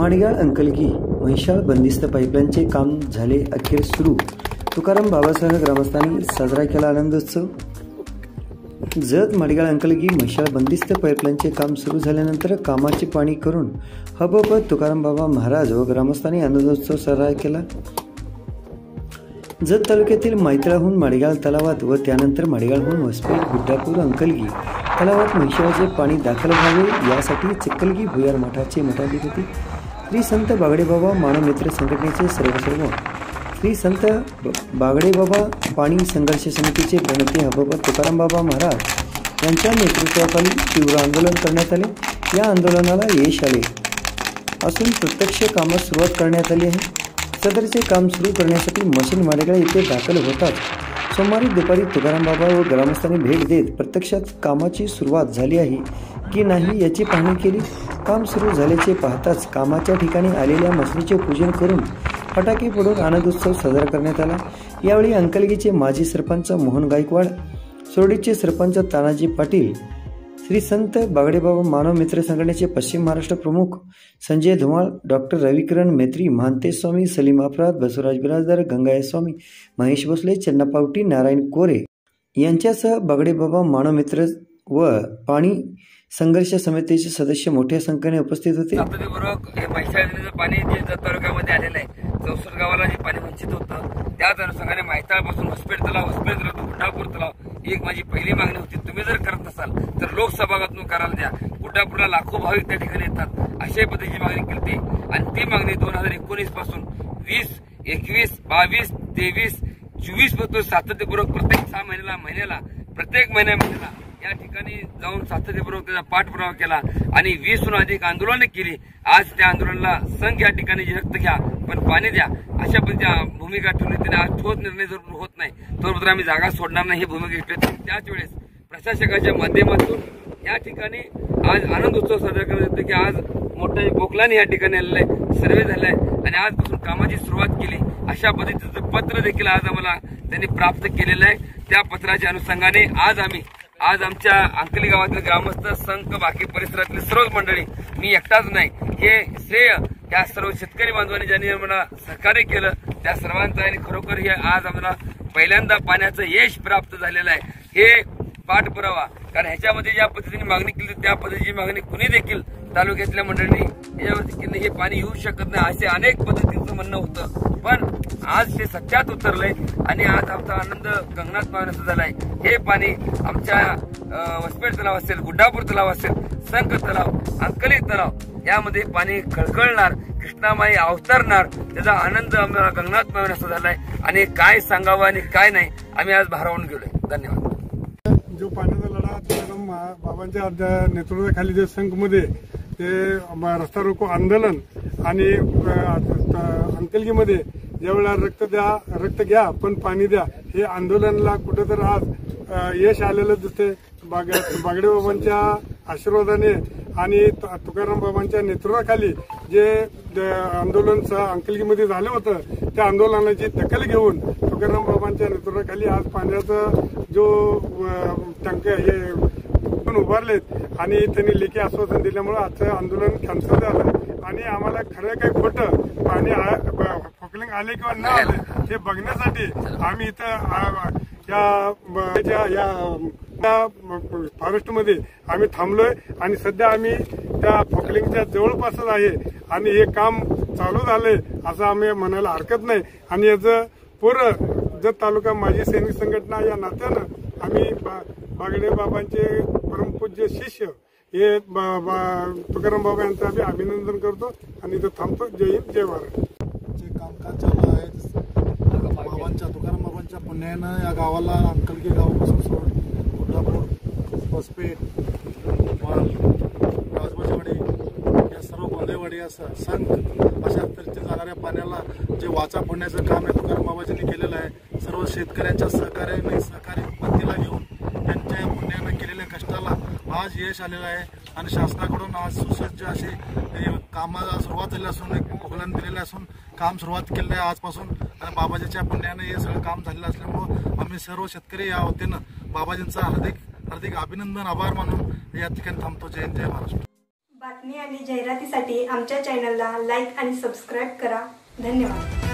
माडगाळ अंकलगी म्हैसाळ बंदिस्त पाईपलाईनचे काम झाले अखेर सुरू। तुकाराम बाबासह ग्रामस्थांनी साजरा केला आनंदोत्सव। जत माडगाळ अंकलगी म्हैसाळ बंदिस्त पाईपलाईनचे काम सुरू झाल्यानंतर कामाची पाणी करून हबहबत तुकाराम बाबा महाराज व ग्रामस्थांनी आनंदोत्सव साजरा केला। जत तालुक्यातील मैत्राहून माडगाळ तलावात व त्यानंतर माडगाळहून वसपेट गुड्डापूर अंकलगी तलावात म्हैसाळचे पाणी दाखल व्हावे यासाठी चिखलगी भुयार मठाचे मठाधिपती श्री संत बागडेबाबा मानव मित्र संघटनेचे सर्व श्री संत बागडेबाबा पाणी संघर्ष समितीचे प्रणेते हबहबत तुकाराम बाबा महाराज यांच्या नेतृत्वाखाली तीव्र आंदोलन करण्यात आले। या आंदोलनाला यश आले असून प्रत्यक्ष कामास सुरुवात करण्यात आली आहे। सदरचे काम सुरू करण्यासाठी मशीन माडगाळ येथे दाखल होताच सोमवारी दुपारी तुकाराम बाबा व ग्रामस्थांनी भेट देत प्रत्यक्षात कामाची सुरुवात झाली आहे की नाही याची पाहणी केली। काम सुरू झाल्याचे पाहताच कामाच्या ठिकाणी आलेल्या मशीनचे पूजन करून फटाके फोडून आनंदोत्सव साजरा करण्यात आला। यावेळी अंकलगीचे माजी सरपंच मोहन गायकवाड, सोरडीचे सरपंच तानाजी पाटील, श्री संत बागडेबाबा मानव मित्र संघटनेचे पश्चिम महाराष्ट्र प्रमुख संजय धुमाळ, डॉक्टर रविकिरण मेत्री, महांते स्वामी, सलीम अफराद, बसवराज बिराजदार, गंगाय स्वामी, महेश भोसले, चन्नापावटी, नारायण कोरे यांच्यासह बागडेबाबा मानव मित्र व पाणी संघर्ष समितीचे सदस्य मोठ्या संख्येने उपस्थित होते। पाणी जे जत तालुक्यामध्ये आलेलं आहे, चौसर गावाला जे पाणी वंचित होतं त्याच अनुषंगाने मैताळपासून वसपेट तलाव गुड्डापूर तलाव एक माझी पहिली मागणी होती। तुम्ही जर करत नसाल तर लोकसभागातून करायला द्या। गुड्डापूरला लाखो भाविक त्या ठिकाणी येतात, अशा पद्धतीची मागणी केली आणि ती मागणी 2019 पासून 20, 21, 22, 23, 24 पासून सातत्यपूर्वक प्रत्येक 6 महिन्याला प्रत्येक महिन्याला या ठिकाणी जाऊन सातत्यपूर्वक त्याचा पाठपुरावा केला आणि 20हून अधिक आंदोलने केली। आज त्या आंदोलनाला संघ या ठिकाणी रक्त घ्या पण पाणी द्या अशा पद्धतीच्या भूमिका ठेवली। त्याने आज ठोस निर्णय जर होत नाही तोपर्यंत आम्ही जागा सोडणार नाही ही भूमिका घेतली। त्याच वेळेस प्रशासकाच्या माध्यमातून या ठिकाणी आज आनंद उत्सव साजरा करण्यात येतो की आज मोठ्या बोकलाने या ठिकाणी आलेला आहे, सर्वे झालाय आणि आजपासून कामाची सुरुवात केली। अशा पद्धतीचं पत्र देखील आज आम्हाला त्यांनी प्राप्त केलेलं आहे। त्या पत्राच्या अनुषंगाने आज आमच्या अंकली गावातील ग्रामस्थ, संघ, बाकी परिसरातील सर्व मंडळी, मी एकटाच नाही, हे श्रेय या सर्व शेतकरी बांधवांनी ज्यांनी आम्हाला सहकार्य केलं त्या सर्वांचं आणि खरोखर हे आज आम्हाला पहिल्यांदा पाण्याचं यश प्राप्त झालेलं आहे। हे पाठपुरावा कारण ह्याच्यामध्ये ज्या पद्धतीने मागणी केली त्या पद्धतीची मागणी कुणी देखील तालुक्यातल्या मंडळींनी याच्यावरती हे पाणी येऊ शकत नाही असे अनेक पद्धतीचं म्हणणं होतं, पण आज ते सत्यात उतरलंय आणि आज आमचा आनंद गगनात मावण्याचा झालाय। हे पाणी आमच्या वसपेट तलाव असेल, गुड्डापूर तलाव असेल, संख तलाव, अंकली तलाव यामध्ये पाणी खळखळणार, कृष्णामाई अवतरणार, त्याचा आनंद आम्हाला गगनात मावण्याचा झालाय आणि काय सांगावं आणि काय नाही आम्ही आज भारावून गेलोय। धन्यवाद। जो पाण्याचा लढा तुकाराम बाबांच्या नेतृत्वाखाली जे संघमध्ये ते रस्ता रोको आंदोलन आणि अंकलगीमध्ये ज्यावेळेला रक्त घ्या पण पाणी द्या हे आंदोलनाला कुठेतरी आज यश आलेलं दिसते। बागडेबाबांच्या आशीर्वादाने आणि तुकाराम बाबांच्या नेतृत्वाखाली जे आंदोलन अंकलगीमध्ये झालं होतं त्या आंदोलनाची दखल घेऊन तुकाराम बाबांच्या नेतृत्वाखाली आज पाण्याचा जो टँकर हे उभारलेत आणि त्यांनी लेखी आश्वासन दिल्यामुळे आजचं आंदोलन कॅन्सल झालं आणि आम्हाला खरं काही खोटं पाणी फोकलिंग आले किंवा न आले हे बघण्यासाठी आम्ही इथं या फॉरेस्टमध्ये आम्ही थांबलोय आणि सध्या आम्ही त्या फोकलिंगच्या जवळपासच आहे आणि हे काम चालू झालंय असं आम्ही म्हणायला हरकत नाही आणि याचं पूर्ण जत तालुका माजी सैनिक संघटना या नात्यानं आम्ही बागडे बाबांचे परमपूज्य शिष्य हे तुकाराम बाबा यांचं आम्ही अभिनंदन करतो आणि इथं थांबतो। जय हिंद, जय भारत। जे कामकाज चालू आहे बाबांच्या तुकाराम बाबांच्या पुण्यानं या गावाला अंकलगी गावापासून गुड्डापूर, वसपेट, राजबाजवाडी या सर्व गोंदेवाडी असं संघ अशा तऱ्हेचे जाणाऱ्या पाण्याला जे वाचा फोडण्याचं काम आहे तुकाराम बाबाजींनी केलेलं आहे। सर्व शेतकऱ्यांच्या सहकार्याने सहकारी पद्धतीला घेऊन त्यांच्या पुण्यानं केलेल्या कष्टाला आज यश आलेलं आहे आणि शासनाकडून आज सुसज्ज असे कामाला सुरुवात झाली असून पोकलन दिलेलं असून काम सुरुवात केलेलं आहे आजपासून आणि बाबाजीच्या पुण्यानं हे सगळं काम झालेलं असल्यामुळं आम्ही सर्व शेतकरी या वतीनं बाबाजींचा हार्दिक अभिनंदन, आभार मानून या ठिकाणी थांबतो। जय हिंद, जय महाराष्ट्र। बातमी आणि जाहिरातीसाठी आमच्या चॅनलला लाईक आणि सबस्क्राईब करा. धन्यवाद.